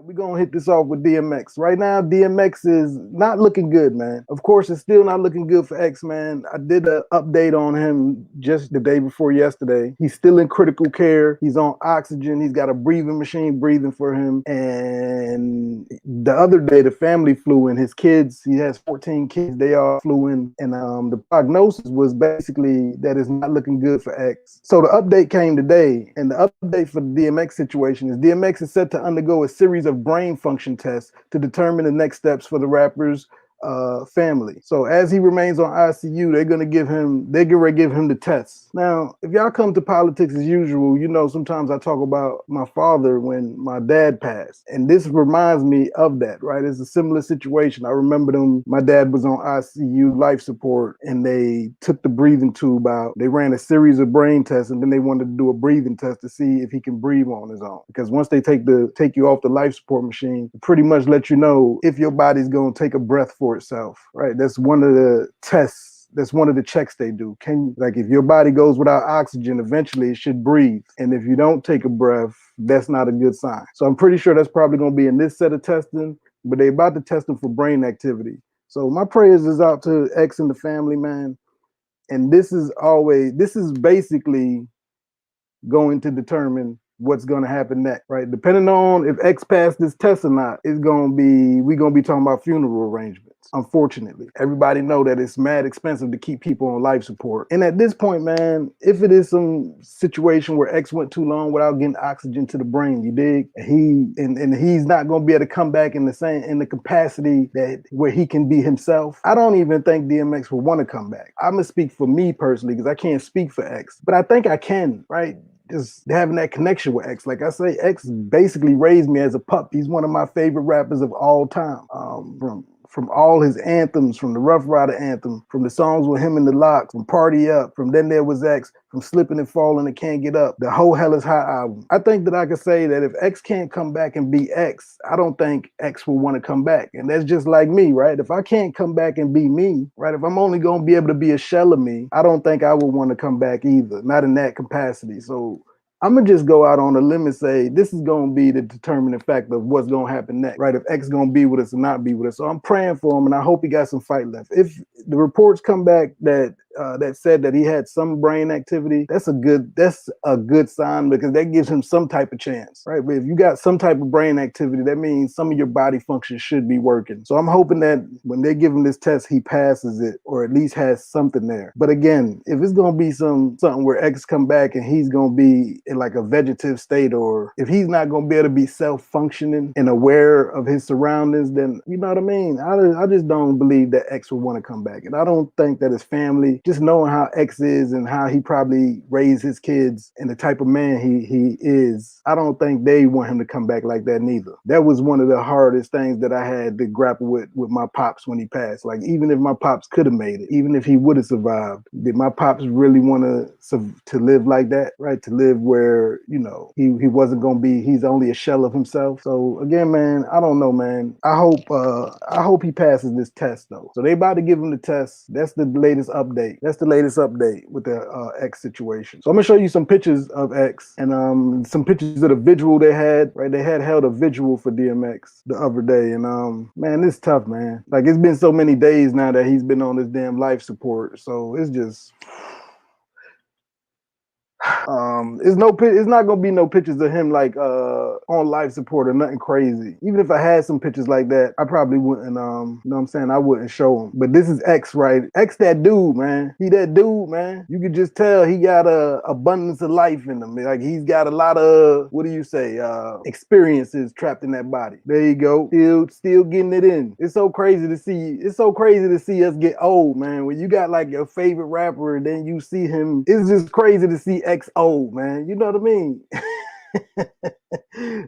We're gonna hit this off with DMX. Right now, DMX is not looking good, man. Of course, it's still not looking good for X, man. I did an update on him just the day before yesterday. He's still in critical care. He's on oxygen. He's got a breathing machine breathing for him. And the other day, the family flew in. His kids, he has 14 kids. They all flew in, and the prognosis was basically that it's not looking good for X. So the update came today, and the update for the DMX situation is DMX is set to undergo a series of brain function tests to determine the next steps for the rapper's family. So as he remains on ICU, they're gonna give him, they're gonna give him the tests. Now, if y'all come to politics as usual, you know sometimes I talk about my father when my dad passed, and this reminds me of that, right? It's a similar situation. I remember them. My dad was on ICU life support, and they took the breathing tube out. They ran a series of brain tests, and then they wanted to do a breathing test to see if he can breathe on his own. Because once they take you off the life support machine, pretty much let you know if your body's gonna take a breath for itself, right? That's one of the tests. That's one of the checks they do. Like if your body goes without oxygen, eventually it should breathe. And if you don't take a breath, that's not a good sign. So I'm pretty sure that's probably going to be in this set of testing, but they're about to test them for brain activity. So my prayers is out to X and the family, man. And this is basically going to determine what's going to happen next, right? Depending on if X passed this test or not, we're going to be talking about funeral arrangements. Unfortunately, everybody know that it's mad expensive to keep people on life support. And at this point, man, if it is some situation where X went too long without getting oxygen to the brain, you dig? And he's not going to be able to come back in the capacity that where he can be himself. I don't even think DMX will want to come back. I'm gonna speak for me personally because I can't speak for X, but I think I can, right? Just having that connection with X. Like I say, X basically raised me as a pup. He's one of my favorite rappers of all time. From all his anthems, from the Rough Rider anthem, from the songs with him in the Lock, from Party Up, from Then There Was X, from Slipping and Falling and Can't Get Up, the whole Hell Is Hot album. I think that I could say that if X can't come back and be X, I don't think X will want to come back. And that's just like me, right? If I can't come back and be me, right? If I'm only going to be able to be a shell of me, I don't think I would want to come back either, not in that capacity. So I'm going to just go out on a limb and say this is going to be the determining factor of what's going to happen next, right? If X is going to be with us or not be with us. So I'm praying for him, and I hope he got some fight left. If the reports come back that said that he had some brain activity, that's a good sign because that gives him some type of chance, right? But if you got some type of brain activity, that means some of your body functions should be working. So I'm hoping that when they give him this test, he passes it or at least has something there. But again, if it's going to be something where X come back and he's going to be in like a vegetative state, or if he's not going to be able to be self-functioning and aware of his surroundings, then you know what I mean? I just don't believe that X will want to come back. And I don't think that his family, just knowing how X is and how he probably raised his kids and the type of man he is, I don't think they want him to come back like that neither. That was one of the hardest things that I had to grapple with my pops when he passed. Like even if my pops could have made it, even if he would have survived, did my pops really want to live like that, right? To live where, you know, he wasn't going to be, he's only a shell of himself. So again, man, I don't know, man. I hope he passes this test though. So they about to give him the test. That's the latest update. That's the latest update with the X situation. So I'm gonna show you some pictures of X and some pictures of the vigil they had, right? They had held a vigil for DMX the other day. And man, it's tough, man. Like it's been so many days now that he's been on this damn life support. So it's just it's not gonna be no pictures of him like on life support or nothing crazy. Even if I had some pictures like that, I probably wouldn't you know what I'm saying, I wouldn't show him. But this is X, right? X, that dude, man. He that dude, man. You could just tell he got a abundance of life in him. Like he's got a lot of, what do you say, experiences trapped in that body. There you go. Still getting it in. It's so crazy to see us get old, man. When you got like your favorite rapper and then you see him, it's just crazy to see X old, man. You know what I mean?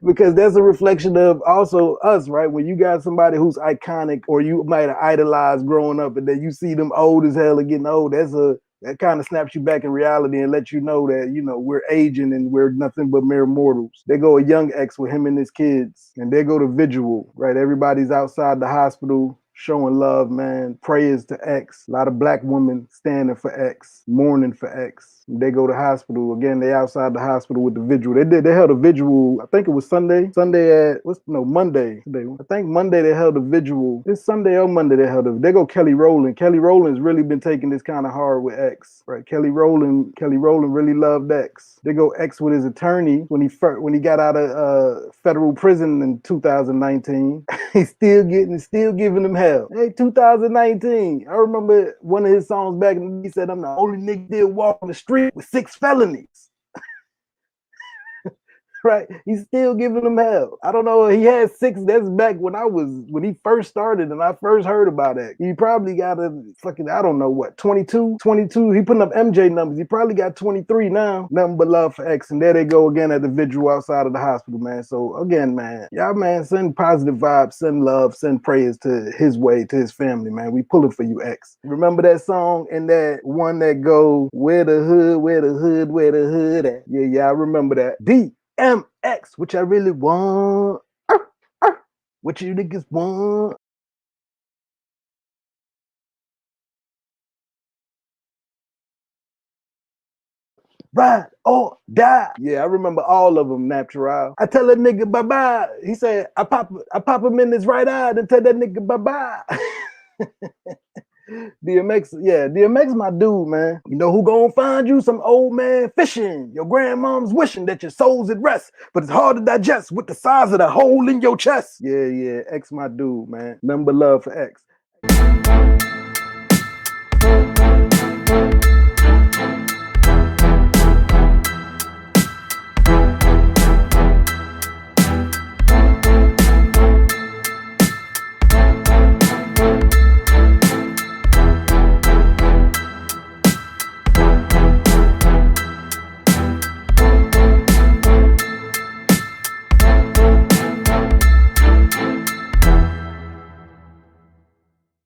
Because that's a reflection of also us, right? When you got somebody who's iconic or you might have idolized growing up and then you see them old as hell and getting old, that kind of snaps you back in reality and lets you know that, you know, we're aging and we're nothing but mere mortals. They go a young X with him and his kids, and they go to vigil, right? Everybody's outside the hospital. showing love, man. Prayers to X. A lot of black women standing for X, mourning for X. They go to hospital again. They outside the hospital with the vigil. They held a vigil. I think it was Sunday. Monday. I think Monday they held a vigil. It's Sunday or Monday they held a. They go Kelly Rowland. Kelly Rowland's really been taking this kind of hard with X, right? Kelly Rowland really loved X. They go X with his attorney when he got out of federal prison in 2019. He's still giving him hell. Hey, 2019. I remember one of his songs back, and he said, "I'm the only nigga still walking the street with 6 felonies." Right? He's still giving them hell. I don't know. He had 6. That's back when he first started and I first heard about it. He probably got a fucking, I don't know what, 22. He putting up MJ numbers. He probably got 23 now. Nothing but love for X. And there they go again at the vigil outside of the hospital, man. So again, man, y'all, man, send positive vibes, send love, send prayers to his way, to his family, man. We pulling for you, X. Remember that song and that one that go, where the hood at? Yeah, I remember that. DMX, which I really want. What you niggas want? Ride or die. Yeah, I remember all of them, natural. I tell that nigga bye-bye. He said, I pop him in his right eye and tell that nigga bye-bye. DMX my dude, man. You know who gonna find you? Some old man fishing. Your grandmom's wishing that your soul's at rest, but it's hard to digest with the size of the hole in your chest. Yeah, X my dude, man. Nothing but love for X.